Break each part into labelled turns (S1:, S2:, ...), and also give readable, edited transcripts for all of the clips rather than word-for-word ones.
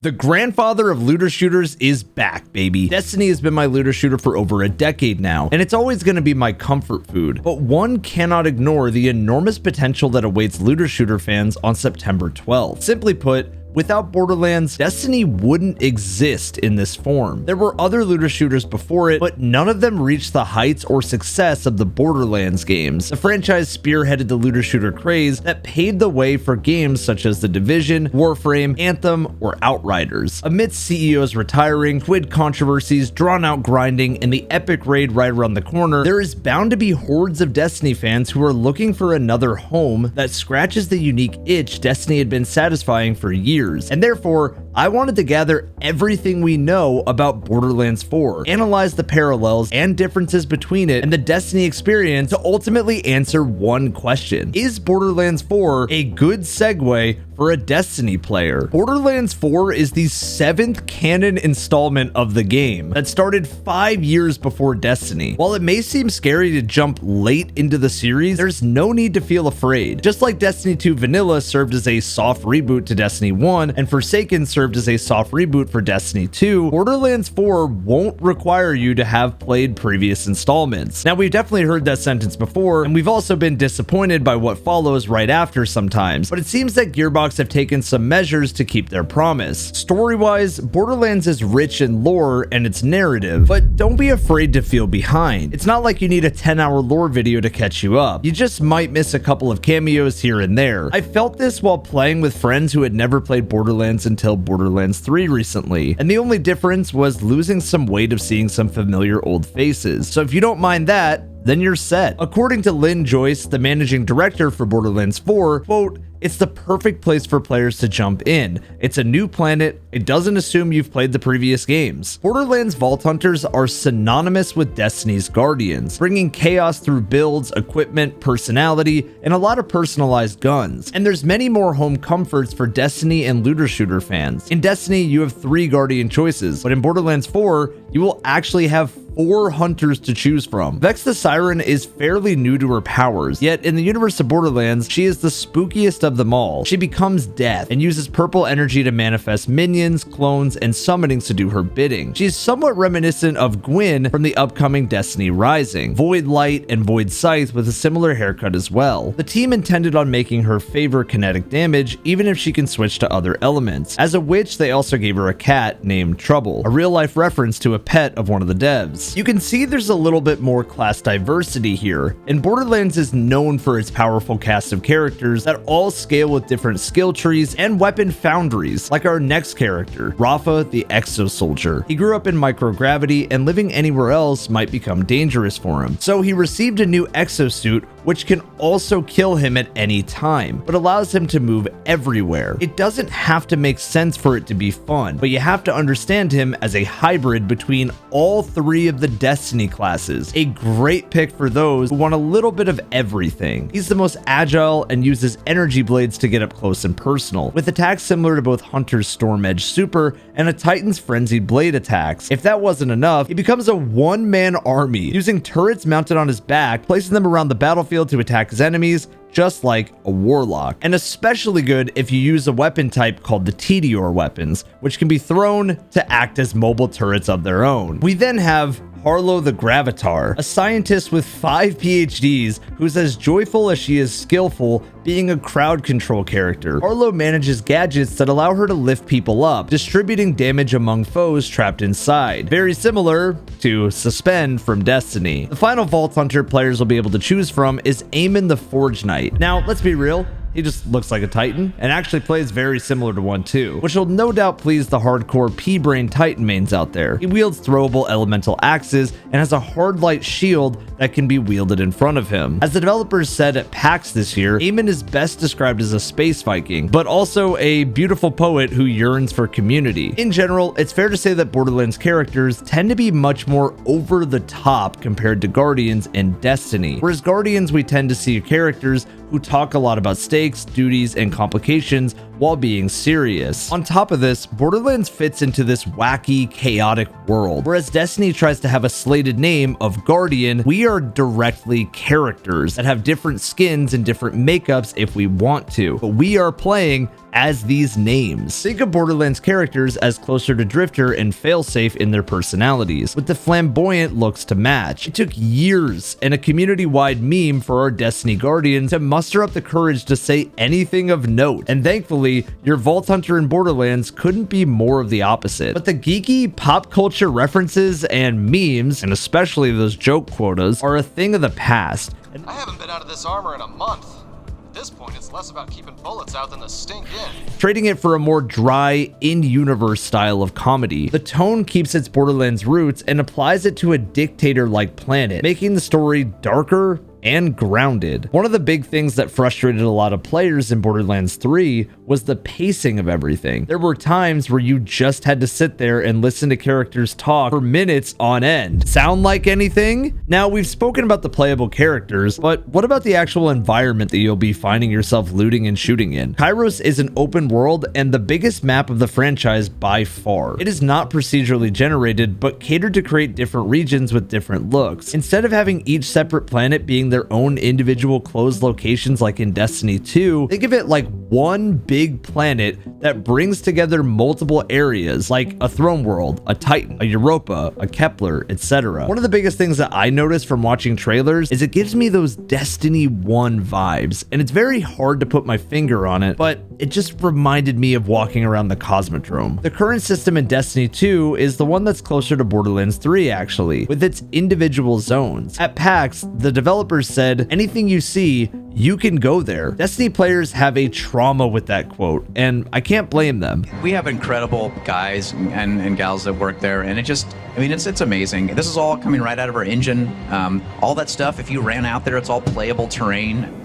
S1: The grandfather of looter shooters is back, baby. Destiny has been my looter shooter for over a decade now, and it's always going to be my comfort food. But one cannot ignore the enormous potential that awaits looter shooter fans on September 12th. Simply put, without Borderlands, Destiny wouldn't exist in this form. There were other looter shooters before it, but none of them reached the heights or success of the Borderlands games. The franchise spearheaded the looter shooter craze that paved the way for games such as The Division, Warframe, Anthem, or Outriders. Amidst CEOs retiring, Squid controversies, drawn-out grinding, and the epic raid right around the corner, there is bound to be hordes of Destiny fans who are looking for another home that scratches the unique itch Destiny had been satisfying for years. And therefore, I wanted to gather everything we know about Borderlands 4, analyze the parallels and differences between it and the Destiny experience to ultimately answer one question. Is Borderlands 4 a good segue for a Destiny player? Borderlands 4 is the 7th canon installment of the game that started 5 years before Destiny. While it may seem scary to jump late into the series, there's no need to feel afraid. Just like Destiny 2 Vanilla served as a soft reboot to Destiny 1 and Forsaken served as a soft reboot for Destiny 2, Borderlands 4 won't require you to have played previous installments. Now, we've definitely heard that sentence before, and we've also been disappointed by what follows right after sometimes, but it seems that Gearbox have taken some measures to keep their promise. Story-wise, Borderlands is rich in lore and its narrative, but don't be afraid to feel behind. It's not like you need a 10-hour lore video to catch you up. You just might miss a couple of cameos here and there. I felt this while playing with friends who had never played Borderlands until Borderlands 3 recently, and the only difference was losing some weight of seeing some familiar old faces. So if you don't mind that, then you're set. According to Lynn Joyce, the managing director for Borderlands 4, quote, "It's the perfect place for players to jump in. It's a new planet. It doesn't assume you've played the previous games." Borderlands Vault Hunters are synonymous with Destiny's Guardians, bringing chaos through builds, equipment, personality, and a lot of personalized guns. And there's many more home comforts for Destiny and looter shooter fans. In Destiny, you have 3 Guardian choices, but in Borderlands 4, you will actually have 4 hunters to choose from. Vex the Siren is fairly new to her powers, yet in the universe of Borderlands, she is the spookiest of them all. She becomes death and uses purple energy to manifest minions, clones, and summonings to do her bidding. She is somewhat reminiscent of Gwyn from the upcoming Destiny Rising, Void Light and Void Scythe with a similar haircut as well. The team intended on making her favor kinetic damage, even if she can switch to other elements. As a witch, they also gave her a cat named Trouble, a real-life reference to a pet of one of the devs. You can see there's a little bit more class diversity here, and Borderlands is known for its powerful cast of characters that all scale with different skill trees and weapon foundries, like our next character, Rafa the Exo-Soldier. He grew up in microgravity, and living anywhere else might become dangerous for him. So he received a new exosuit, which can also kill him at any time, but allows him to move everywhere. It doesn't have to make sense for it to be fun, but you have to understand him as a hybrid between all 3 of the Destiny classes. A great pick for those who want a little bit of everything. He's the most agile and uses energy blades to get up close and personal, with attacks similar to both Hunter's Storm Edge Super and a Titan's Frenzied Blade attacks. If that wasn't enough, he becomes a one-man army, using turrets mounted on his back, placing them around the battlefield to attack his enemies, just like a warlock. And especially good if you use a weapon type called the Tediore weapons, which can be thrown to act as mobile turrets of their own. We then have Harlow the Gravatar, a scientist with 5 PhDs who's as joyful as she is skillful, being a crowd control character. Harlow manages gadgets that allow her to lift people up, distributing damage among foes trapped inside. Very similar to Suspend from Destiny. The final Vault Hunter players will be able to choose from is Eamon the Forge Knight. Now, let's be real. He just looks like a Titan and actually plays very similar to one too, which will no doubt please the hardcore P-Brain Titan mains out there. He wields throwable elemental axes and has a hard light shield that can be wielded in front of him. As the developers said at PAX this year, Eamon is best described as a space Viking, but also a beautiful poet who yearns for community. In general, it's fair to say that Borderlands characters tend to be much more over the top compared to Guardians and Destiny. Whereas Guardians, we tend to see characters who talk a lot about stakes, duties, and complications, while being serious. On top of this, Borderlands fits into this wacky, chaotic world. Whereas Destiny tries to have a slated name of Guardian, we are directly characters that have different skins and different makeups if we want to, but we are playing as these names. Think of Borderlands characters as closer to Drifter and Failsafe in their personalities, with the flamboyant looks to match. It took years and a community-wide meme for our Destiny Guardian to muster up the courage to say anything of note, and thankfully, your Vault Hunter in Borderlands couldn't be more of the opposite. But the geeky pop culture references and memes, and especially those joke quotas, are a thing of the past.
S2: I haven't been out of this armor in a month. At this point, it's less about keeping bullets out than the stink in.
S1: Trading it for a more dry, in-universe style of comedy. The tone keeps its Borderlands roots and applies it to a dictator-like planet, making the story darker and grounded. One of the big things that frustrated a lot of players in Borderlands 3 was the pacing of everything. There were times where you just had to sit there and listen to characters talk for minutes on end. Sound like anything? Now, we've spoken about the playable characters, but what about the actual environment that you'll be finding yourself looting and shooting in? Kairos is an open world and the biggest map of the franchise by far. It is not procedurally generated, but catered to create different regions with different looks. Instead of having each separate planet being their own individual closed locations like in Destiny 2, think of it like one big planet that brings together multiple areas like a throne world, a Titan, a Europa, a Kepler, etc. One of the biggest things that I noticed from watching trailers is it gives me those Destiny 1 vibes, and it's very hard to put my finger on it, but it just reminded me of walking around the Cosmodrome. The current system in Destiny 2 is the one that's closer to Borderlands 3 actually, with its individual zones. At PAX, the developers said, anything you see, you can go there. Destiny players have a trauma with that quote, and I can't blame them.
S3: We have incredible guys and gals that work there, and it's amazing. This is all coming right out of our engine. All that stuff, if you ran out there, it's all playable terrain.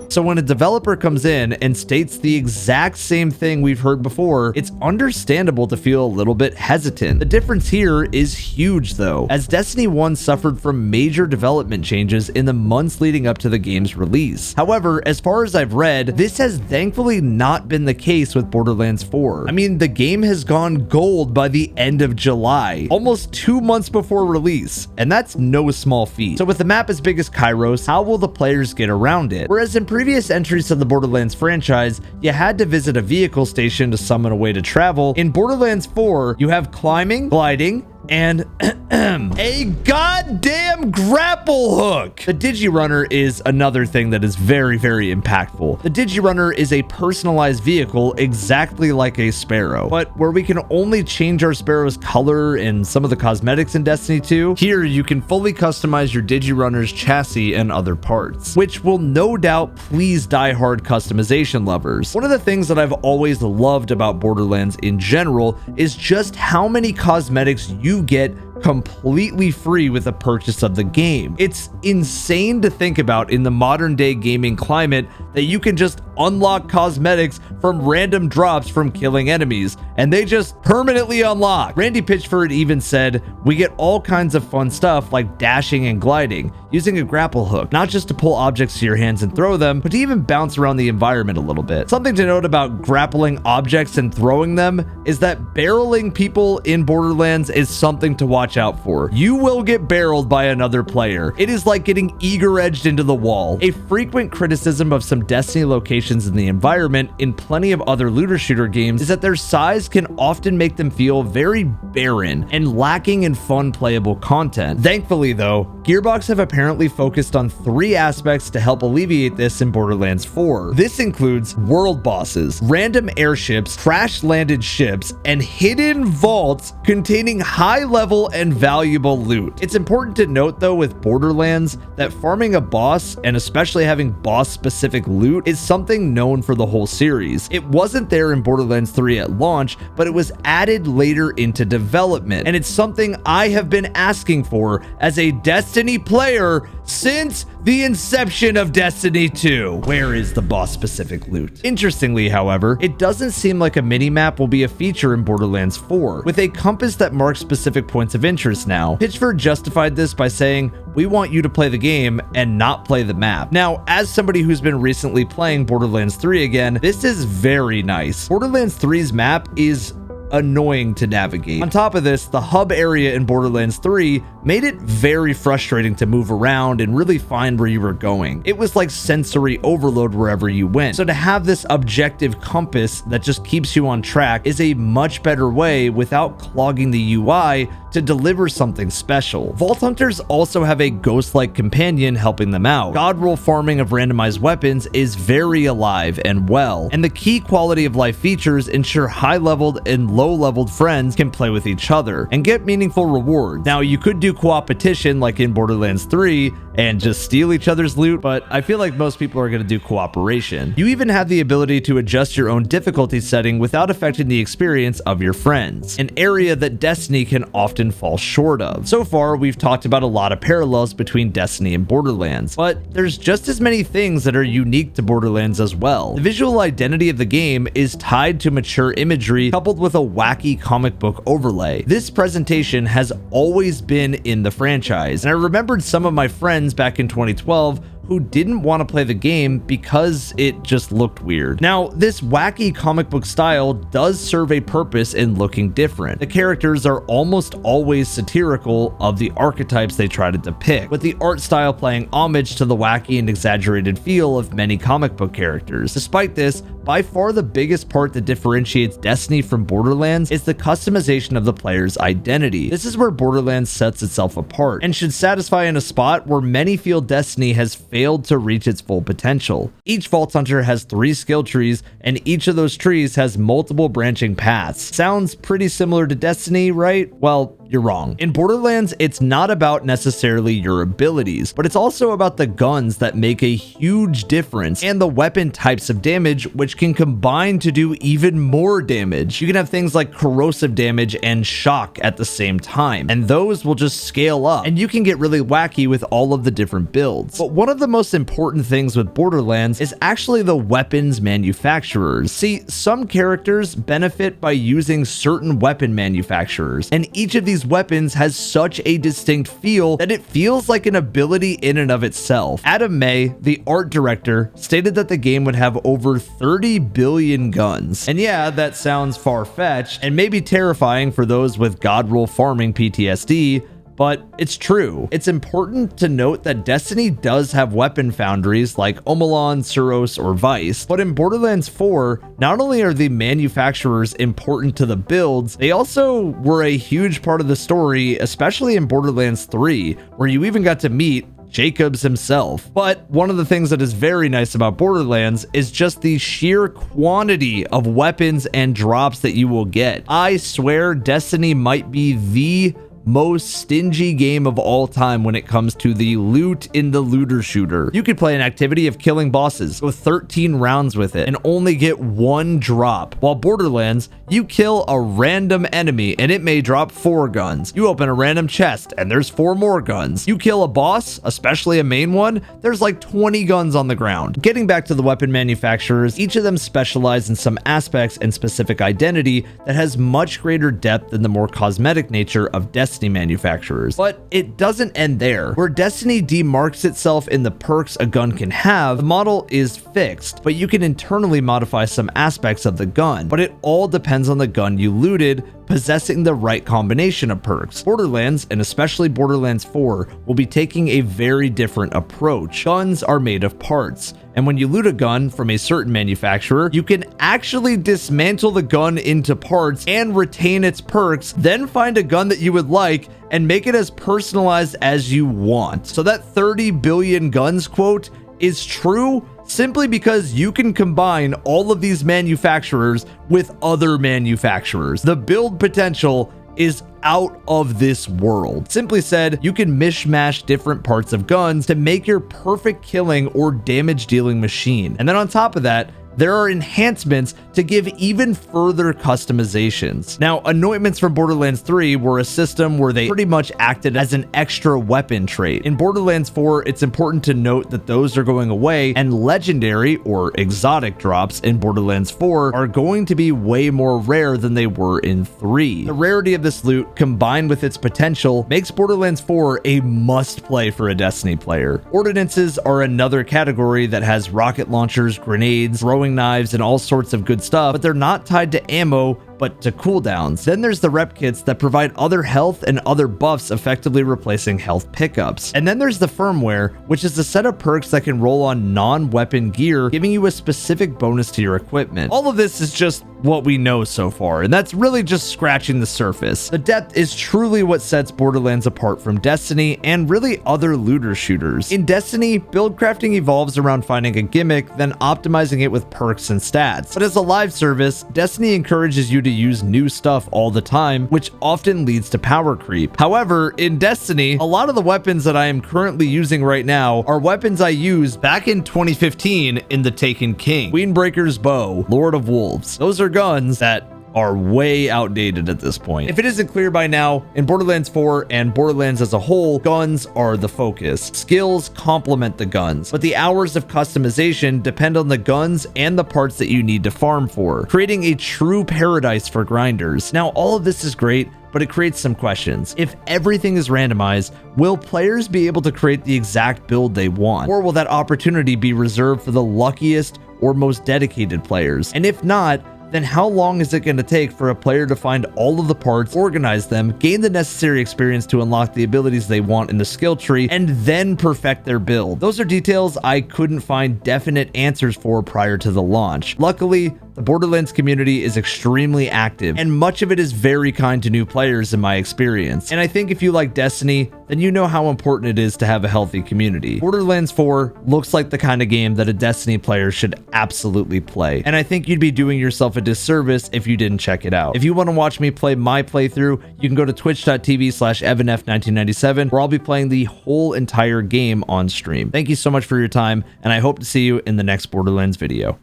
S1: So when a developer comes in and states the exact same thing we've heard before, it's understandable to feel a little bit hesitant. The difference here is huge though, as Destiny 1 suffered from major development changes in the months leading up to the game's release. However, as far as I've read, this has thankfully not been the case with Borderlands 4. I mean, the game has gone gold by the end of July, almost 2 months before release, and that's no small feat. So with the map as big as Kairos, how will the players get around it? Whereas in previous entries to the Borderlands franchise, you had to visit a vehicle station to summon a way to travel. In Borderlands 4, you have climbing, gliding, and a goddamn grapple hook. The Digirunner is another thing that is very, very impactful. The Digirunner is a personalized vehicle exactly like a Sparrow, but where we can only change our Sparrow's color and some of the cosmetics in Destiny 2, here you can fully customize your Digirunner's chassis and other parts, which will no doubt please die-hard customization lovers. One of the things that I've always loved about Borderlands in general is just how many cosmetics you get completely free with the purchase of the game. It's insane to think about in the modern day gaming climate that you can just unlock cosmetics from random drops from killing enemies, and they just permanently unlock. Randy Pitchford even said, we get all kinds of fun stuff like dashing and gliding, using a grapple hook, not just to pull objects to your hands and throw them, but to even bounce around the environment a little bit. Something to note about grappling objects and throwing them is that barreling people in Borderlands is something to watch out for. You will get barreled by another player. It is like getting eager edged into the wall. A frequent criticism of some Destiny locations in the environment in plenty of other looter shooter games is that their size can often make them feel very barren and lacking in fun playable content. Thankfully though, Gearbox have apparently focused on 3 aspects to help alleviate this in Borderlands 4. This includes world bosses, random airships, crash-landed ships, and hidden vaults containing high-level and valuable loot. It's important to note though with Borderlands that farming a boss, and especially having boss-specific loot, is something known for the whole series. It wasn't there in Borderlands 3 at launch, but it was added later into development, and it's something I have been asking for as a Destiny player since the inception of Destiny 2. Where is the boss-specific loot? Interestingly, however, it doesn't seem like a mini-map will be a feature in Borderlands 4, with a compass that marks specific points of interest now. Pitchford justified this by saying, "We want you to play the game and not play the map." Now, as somebody who's been recently playing Borderlands 3 again, this is very nice. Borderlands 3's map is annoying to navigate. On top of this, the hub area in Borderlands 3 made it very frustrating to move around and really find where you were going. It was like sensory overload wherever you went. So to have this objective compass that just keeps you on track is a much better way without clogging the UI to deliver something special. Vault Hunters also have a ghost-like companion helping them out. God roll farming of randomized weapons is very alive and well, and the key quality of life features ensure high-leveled and low-leveled friends can play with each other and get meaningful rewards. Now, you could do co-opetition like in Borderlands 3 and just steal each other's loot, but I feel like most people are going to do cooperation. You even have the ability to adjust your own difficulty setting without affecting the experience of your friends, an area that Destiny can often fall short of. So far, we've talked about a lot of parallels between Destiny and Borderlands, but there's just as many things that are unique to Borderlands as well. The visual identity of the game is tied to mature imagery coupled with a wacky comic book overlay. This presentation has always been in the franchise, and I remembered some of my friends back in 2012 who didn't want to play the game because it just looked weird. Now, this wacky comic book style does serve a purpose in looking different. The characters are almost always satirical of the archetypes they try to depict, with the art style playing homage to the wacky and exaggerated feel of many comic book characters. Despite this, by far the biggest part that differentiates Destiny from Borderlands is the customization of the player's identity. This is where Borderlands sets itself apart and should satisfy in a spot where many feel Destiny has failed to reach its full potential. Each Vault Hunter has 3 skill trees, and each of those trees has multiple branching paths. Sounds pretty similar to Destiny, right? Well, you're wrong. In Borderlands, it's not about necessarily your abilities, but it's also about the guns that make a huge difference and the weapon types of damage which can combine to do even more damage. You can have things like corrosive damage and shock at the same time, and those will just scale up, and you can get really wacky with all of the different builds. But one of the most important things with Borderlands is actually the weapons manufacturers. See, some characters benefit by using certain weapon manufacturers, and each of these weapons has such a distinct feel that it feels like an ability in and of itself. Adam May, the art director, stated that the game would have over 30 billion guns. And yeah, that sounds far-fetched and maybe terrifying for those with God roll farming PTSD, but it's true. It's important to note that Destiny does have weapon foundries like Omelon, Suros, or Vice, but in Borderlands 4, not only are the manufacturers important to the builds, they also were a huge part of the story, especially in Borderlands 3, where you even got to meet Jacobs himself. But one of the things that is very nice about Borderlands is just the sheer quantity of weapons and drops that you will get. I swear Destiny might be the most stingy game of all time when it comes to the loot in the looter shooter. You could play an activity of killing bosses, go 13 rounds with it, and only get 1 drop. While Borderlands, you kill a random enemy and it may drop 4 guns. You open a random chest and there's 4 more guns. You kill a boss, especially a main one, there's like 20 guns on the ground. Getting back to the weapon manufacturers, each of them specialize in some aspects and specific identity that has much greater depth than the more cosmetic nature of Destiny manufacturers. But it doesn't end there. Where Destiny demarks itself in the perks a gun can have, the model is fixed, but you can internally modify some aspects of the gun. But it all depends on the gun you looted, possessing the right combination of perks. Borderlands, and especially Borderlands 4, will be taking a very different approach. Guns are made of parts, and when you loot a gun from a certain manufacturer, you can actually dismantle the gun into parts and retain its perks, then find a gun that you would like and make it as personalized as you want. So that 30 billion guns quote is true simply because you can combine all of these manufacturers with other manufacturers. The build potential is out of this world. Simply said, you can mishmash different parts of guns to make your perfect killing or damage dealing machine. And then on top of that, there are enhancements to give even further customizations. Now, anointments from Borderlands 3 were a system where they pretty much acted as an extra weapon trait. In Borderlands 4, it's important to note that those are going away, and legendary or exotic drops in Borderlands 4 are going to be way more rare than they were in 3. The rarity of this loot, combined with its potential, makes Borderlands 4 a must-play for a Destiny player. Ordinances are another category that has rocket launchers, grenades, throwing knives, and all sorts of good stuff, but they're not tied to ammo, but to cooldowns. Then there's the rep kits that provide other health and other buffs, effectively replacing health pickups. And then there's the firmware, which is a set of perks that can roll on non-weapon gear, giving you a specific bonus to your equipment. All of this is just what we know so far, and that's really just scratching the surface. The depth is truly what sets Borderlands apart from Destiny and really other looter shooters. In Destiny, build crafting evolves around finding a gimmick, then optimizing it with perks and stats. But as a live service, Destiny encourages you to use new stuff all the time, which often leads to power creep. However, in Destiny, a lot of the weapons that I am currently using right now are weapons I used back in 2015 in The Taken King. Queenbreaker's Bow, Lord of Wolves. Those are guns that are way outdated at this point. If it isn't clear by now, in Borderlands 4 and Borderlands as a whole, guns are the focus. Skills complement the guns, but the hours of customization depend on the guns and the parts that you need to farm for, creating a true paradise for grinders. Now, all of this is great, but it creates some questions. If everything is randomized, will players be able to create the exact build they want? Or will that opportunity be reserved for the luckiest or most dedicated players? And if not, then how long is it going to take for a player to find all of the parts, organize them, gain the necessary experience to unlock the abilities they want in the skill tree, and then perfect their build? Those are details I couldn't find definite answers for prior to the launch. Luckily, the Borderlands community is extremely active, and much of it is very kind to new players in my experience. And I think if you like Destiny, then you know how important it is to have a healthy community. Borderlands 4 looks like the kind of game that a Destiny player should absolutely play, and I think you'd be doing yourself a disservice if you didn't check it out. If you want to watch me play my playthrough, you can go to twitch.tv/evanf1997, where I'll be playing the whole entire game on stream. Thank you so much for your time, and I hope to see you in the next Borderlands video.